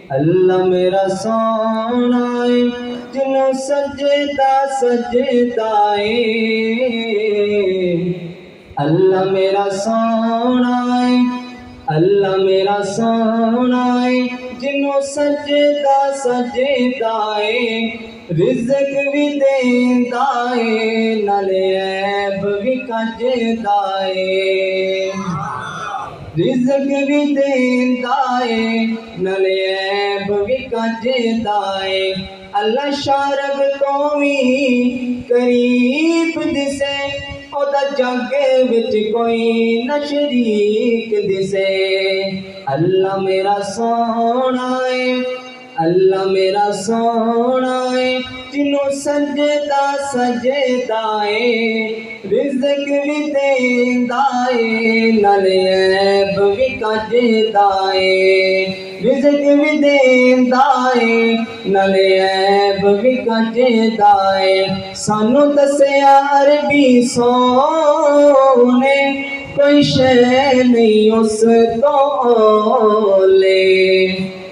अल्लाह मेरा सोना है जिन्हों सजदा सजदा है। अल्लाह मेरा सोना है, अल्लाह मेरा सोना है जिन्हों सजदा सजदा है। रिज़्क़ भी देंदा है नाले ऐब भी कजदा है। रिज़्क़ भी देंदा है नाले ऐब भी कजदा है। अल्लाह शारब तो भी करीब दिसे ओदा जग विच कोई न शरीक दिसे। अल्लाह मेरा सोना है, अल्लाह मेरा सोना है जिन्हों सजदा सजदा है। रिज़्क़ भी देंदा है नाले ऐब भी कजदा है। रिज़्क़ भी देंदा है नाले ऐब भी कजदा है। सानू दस्या अरबी सोने कोई शै नहीं उस तो ओले।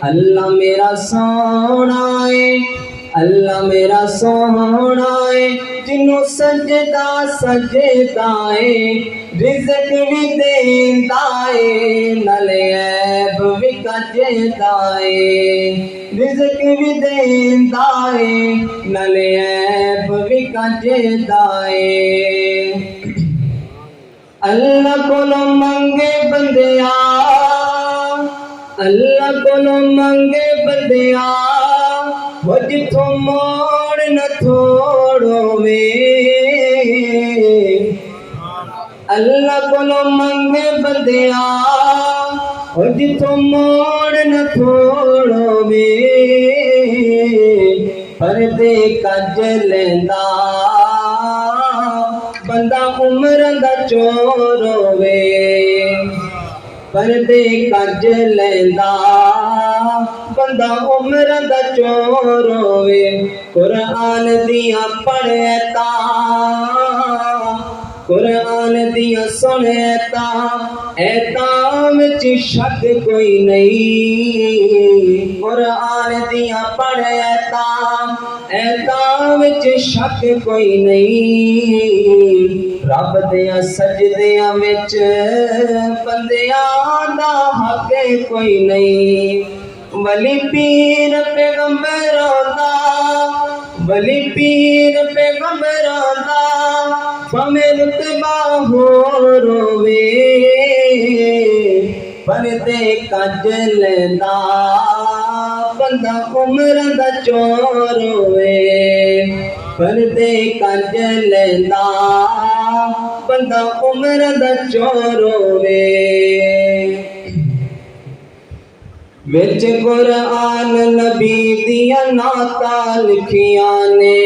अल्लाह मेरा सोना है, अल्लाह मेरा सोना है जिन्हों सजदा सजदा है। रिज़्क़ भी देंदा है नाले ऐब भी कजदा है। रिज़्क़ भी देंदा है नाले ऐब भी कजदा है। अल्लाह कोलों मंगे बंदिया, अल्लाह कोलों मंगे बंदिया वो जिथों मोड़ न थोड़ोवे। अल्लाह कोलों मंगे बंदिया वो जिथों मोड़ न थोड़ोवे। पर्दे कज लेंदा बंदा उम्र दा चोर होवे। पर्दे कज लेंदा बंदा उम्र दा चोर होवे। कुरान दियां पढ़े कुरान दियां सुने ऐतां विच शक कोई नहीं। कुरान दियां पढ़े ऐतां विच शक कोई नहीं। रब दियां सजदियां विच बंदियां दा हक कोई नहीं। वली पीर पैगंबरां दा, वली पीर पैगंबरां दा भावें रुतबा होर होवे। पर्दे कज लेंदा बंदा उम्र दा चोर होवे। पर्दे कज लेंदा बंदा उम्र दा चोर होवे। विच कुरान नबी दियां नातां लिखियां ने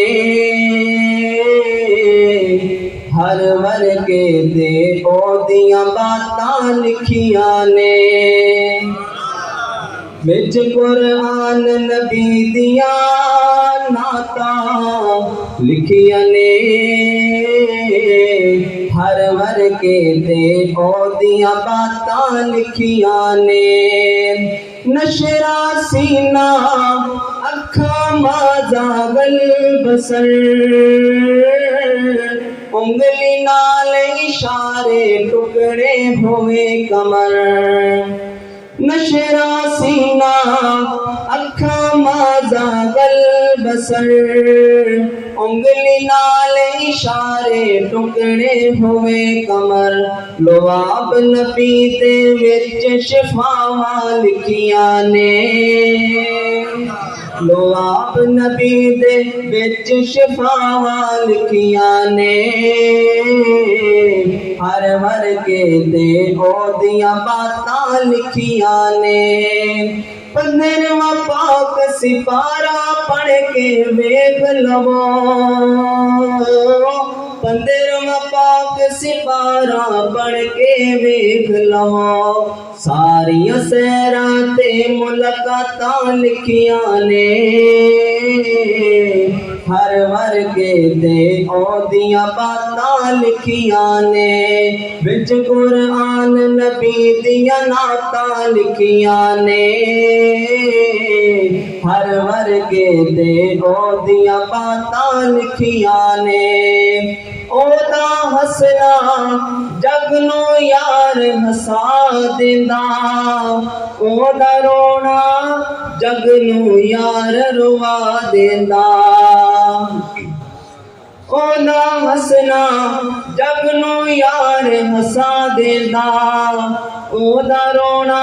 हर वर्गे दे ओदियां बातां लिखियां ने। विच कुरान नबी दियां नातां लिखियां ने हर वर्गे दे ओदियां बातां लिखियां ने। नशरा सीना अखां माज़ागल बसर उंगली नाल इशारे टुकड़े हुए कमर। नशरा सीना अखां माज़ागल बसर उंगली नाल इशारे टुकड़े हुए कमर। लवाब नबी दे विच शिफावां लिखियां ने। लवाब नबी दे विच शिफावां लिखियां ने हर वर्गे दे ओदियां बातां लिखियां ने। 15वां पाक सिपारा पढ़ के वेख लवो। 15वां पाक सिपारा पढ़ के वेख लवो। सारियां सैरां ते मुलाकातां लिखियां ने हर वर्गे ते औदियां बातां लिखियां ने विच कुरान नबी दियां नातां लिखियां ने हर वर्गे ते औदियां बातां लिखियां ने ओदा हसना जग नू यार हसा देंदा ओदा रोना जग नू यार रुवा देंदा ओदा हसना जग नू यार हसा देंदा ओदा रोना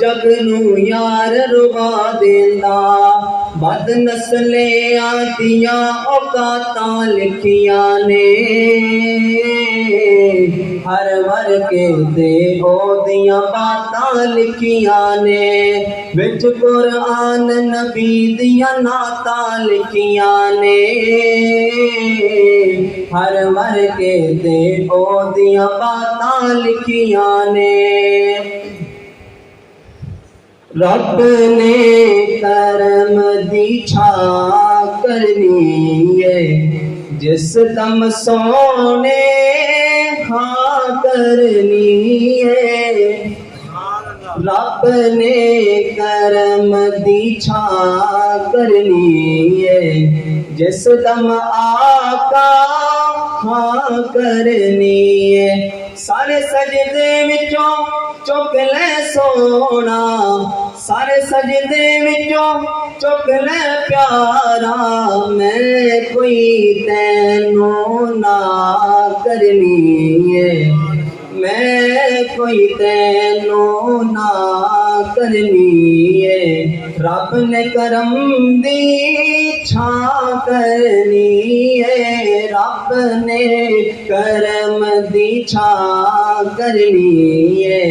जग नू यार रुवा देंदा बद नस्ले आदियां औकातां लिखियां ने हर वर्गे ते औदियां बातां लिखियां ने विच कुरान नबी दियां नातां लिखियां ने हर वर्गे ते औदियां बातां लिखियां ने रब ने करम दी छा करनी है जिस दम सोने हाँ करनी है रब ने करम दी छा करनी है जिस दम आका हाँ करनी है सारे सजदे विचों चुक ले सोना सारे सजदे विचों चुक ले प्यारा मैं कोई तैनू ना करनी है मैं कोई तैनू ना करनी है रब ने करम दी छा करनी है रब ने करम दी छा करनी है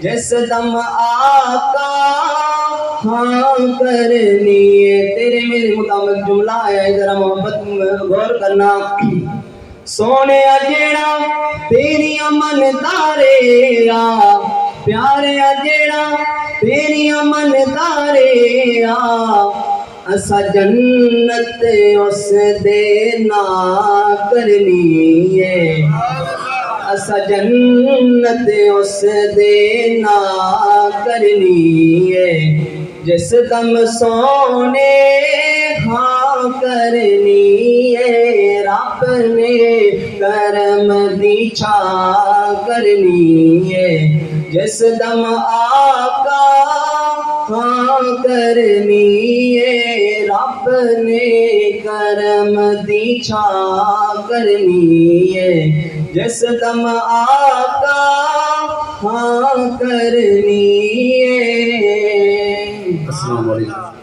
जिस दम आका हाँ करनी है तेरे मेरे मुताबिक जुमला है जरा मोहब्बत में गौर करना सोने जेड़ा तेरिया मन तारे आ प्यारे जेड़ा तेरिया मन तारे आ असा जन्नत उस दे ना करनी है असा जन्नत उस दे ना करनी है जिस दम सोने हाँ करनी है रब ने करम दी छा करनी है जिस दम आका हाँ करनी है रब ने करम दी छा करनी है जिस दम आका हाँ करनी है। अस्सलाम वालेकुम।